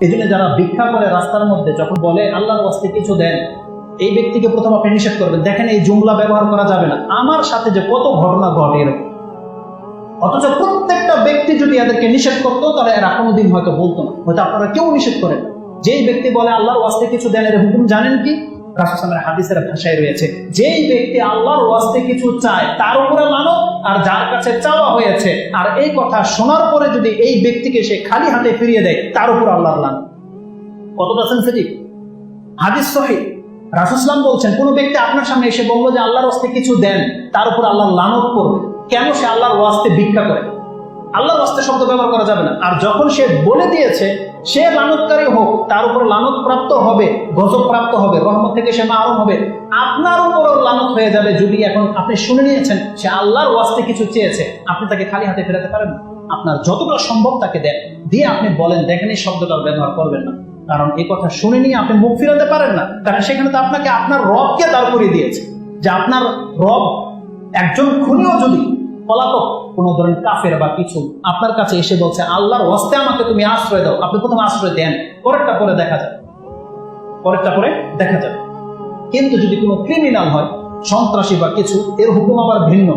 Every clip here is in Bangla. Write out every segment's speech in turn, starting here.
এই জন্য যারা ভিক্ষা করে রাস্তার মধ্যে যখন বলে আল্লাহর ওয়াস্তে কিছু দেন, এই ব্যক্তিকে প্রথম আপনি নিষেধ করবেন। দেখেন এই জুমলা ব্যবহার করা যাবে না। আমার সাথে যে কত ঘটনা ঘটে এরকম, অথচ প্রত্যেকটা ব্যক্তি যদি এদেরকে নিষেধ করতো তাহলে এরা কোনোদিন হয়তো বলতো না, হয়তো আপনারা কেউ নিষেধ করেন না। যেই ব্যক্তি বলে আল্লাহর ওয়াস্তে কিছু দেন, এর হুকুম জানেন কি? রাসূল সাল্লাল্লাহু আলাইহি হাদিসের ভাষায় রয়েছে, যেই ব্যক্তি আল্লাহর ওয়াস্তে কিছু চায় তার উপরে লানত, আর যার কাছে চাওয়া হয়েছে আর এই কথা শোনার পরে যদি এই ব্যক্তিকে সে খালি হাতে ফিরিয়ে দেয় তার উপর আল্লাহর লানত। কতটা সেনসিটিভ হাদিস সহিহ। রাসূল সাল্লাল্লাহু আলাইহি বলছেন, কোন ব্যক্তি আপনার সামনে এসে বললো যে আল্লাহর ওয়াস্তে কিছু দেন, তার উপর আল্লাহর লানত করবে। কেন? সে আল্লাহর ওয়াস্তে ভিক্ষা করে। আল্লাহর ওয়াস্তে শব্দ ব্যবহার করা যাবে না। আর যখন সে বলে দিয়েছে সে লানতকারী হোক, তার উপর লানত প্রাপ্ত হবে, গজব প্রাপ্ত হবে, রহমত থেকে সে মাহরুম হবে। আপনার উপরও লানত হয়ে যাবে যদি এখন আপনি শুনে নিয়েছেন সে আল্লাহর ওয়াস্তে কিছু চেয়েছে, আপনি তাকে খালি হাতে ফেরাতে পারেন না। আপনার যতটা সম্ভব তাকে দেন, দিয়ে আপনি বলেন দেখেন এই শব্দটা ব্যবহার করবেন না, কারণ এই কথা শুনে নিয়ে আপনি মুখ ফিরাতে পারেন না। কারণ সেখানে তো আপনাকে আপনার রবকে দাঁড় করিয়ে দিয়েছে, যে আপনার রব একজন খুনিও যদি পলাতক কোনো ধরেন কাফের বা কিছু আপনার কাছে এসে বলছে আল্লাহর ওয়াস্তে আমাকে তুমি আশ্রয় দাও, আপনি প্রথম আশ্রয় দেন, পরেরটা পরে দেখা যাবে, পরেরটা পরে দেখা যাবে। কিন্তু যদি কোনো ক্রিমিনাল হয়, সন্ত্রাসী বা কিছু, এর হুকুম আবার ভিন্ন।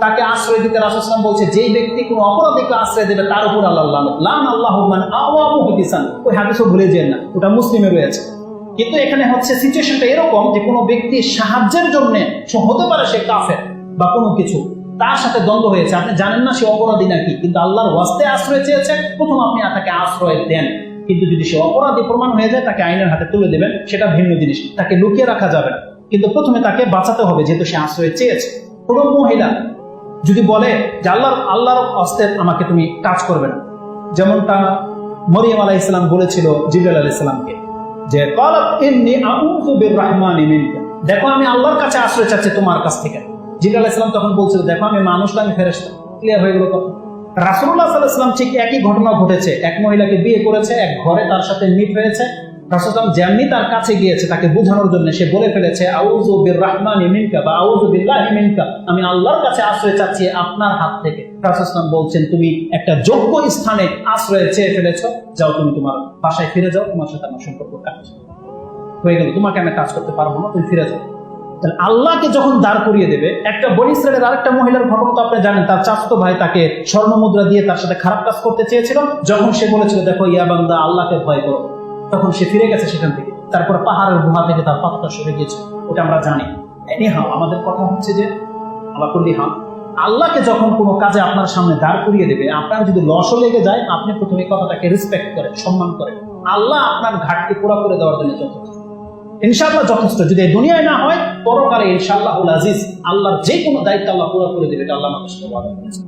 তাকে আশ্রয় দিতে রাসূল সাল্লাল্লাহু আলাইহি ওয়াসাল্লাম বলছে যেই ব্যক্তি কোনো অপরাধীকে আশ্রয় দেবে তার উপর আল্লাহর লানত। লান আল্লাহু মান আওয়া মুহদিসান, ওই হাদিসও ভুলে যেন না, ওটা মুসলিমে রয়েছে। কিন্তু এখানে হচ্ছে সিচুয়েশনটা এরকম যে কোনো ব্যক্তি সাহায্যের জন্য হতে পারে সে কাফের বা কোনো কিছু, তার সাথে দ্বন্দ্ব হয়েছে, আপনি জানেন না সে অপরাধী নাকি, কিন্তু আল্লাহর ওয়াস্তে আশ্রয় চেয়েছে, প্রথম আপনি তাকে আশ্রয় দেন। কিন্তু যদি সে অপরাধী প্রমাণ হয়ে যায় তাকে আইনের হাতে তুলে দেবেন, সেটা ভিন্ন জিনিস, তাকে লুকিয়ে রাখা যাবে না। কিন্তু প্রথমে তাকে বাঁচাতে হবে, যেহেতু সে আশ্রয় চেয়েছে। কোনো মহিলা যদি বলে যে আল্লাহর ওয়াস্তে আমাকে তুমি কাজ করবে না, যেমনটা মরিয়ম আলাইহিস সালাম বলেছিল জিবরাইল আলাইহিস সালামকে, যে ক্বালাত ইন্নী আউযু বিররহমানি মিনকা, দেখো আমি আল্লাহর কাছে আশ্রয় চাচ্ছি তোমার কাছ থেকে। জিবরাইল আলাইহিস সালাম তখন বলছিল দেখো আমি মানুষ না, আমি ফেরেশতা। ক্লিয়ার হয়ে গেল কথা। রাসূলুল্লাহ সাল্লাল্লাহু আলাইহি ওয়াসাল্লাম ঠিক একই ঘটনা ঘটেছে, এক মহিলাকে বিয়ে করেছে, এক ঘরে তার সাথে মিট হয়েছে। রাসূল সাল্লাল্লাহু আলাইহি ওয়াসাল্লাম যেমনি তার কাছে গিয়েছে তাকে বোঝানোর জন্য, সে বলে ফেলেছে আউযু বিররহমানি মিনকা বা আউযু বিল্লাহি মিনকা, আমি আল্লাহর কাছে আশ্রয় চাচ্ছি আপনার হাত থেকে। রাসূল সাল্লাল্লাহু আলাইহি ওয়াসাল্লাম বলছেন তুমি একটা যোগ্য স্থানে আশ্রয় চেয়ে ফেলেছো, যাও তুমি তোমার বাসায় ফিরে যাও, তোমার সাথে আমার সম্পর্ক কাজ হয়ে গেল, তোমাকে আমি কাজ করতে পারবো না, তুমি ফিরে যাও। তাহলে আল্লাহকে যখন দাঁড় করিয়ে দেবে, একটা বনী ইসরাইলের আরেকটা মহিলার ঘটনা তো আপনি জানেন, তার চাচাতো ভাই তাকে স্বর্ণ মুদ্রা দিয়ে তার সাথে খারাপ কাজ করতে চেয়েছিল। যখন সে বলেছিল দেখো ইয়া বান্দা আল্লাহকে ভয় করো, তখন সে ফিরে গেছে সেখান থেকে। তারপর পাহাড়ের গুহা থেকে তার পাথরটা সরে গিয়েছে, ওটা আমরা জানি। এনিহাও আমাদের কথা হচ্ছে যে আল্লাহকে যখন কোনো কাজে আপনার সামনে দাঁড় করিয়ে দেবে, আপনার যদি লসও লেগে যায়, আপনি প্রথমে কথাটাকে রেসপেক্ট করেন, সম্মান করেন। আল্লাহ আপনার ঘাটতি পুরা করে দেওয়ার জন্য যথেষ্ট, ইনশাআল্লাহ যথেষ্ট। যদি এই দুনিয়ায় না হয়, পরকালে ইনশাআল্লাহুল আজিজ আল্লাহর যে কোনো দায়িত্ব আল্লাহ পুরো করে দেবে, এটা আল্লাহ আমাদের সাথে ওয়াদা করেছেন।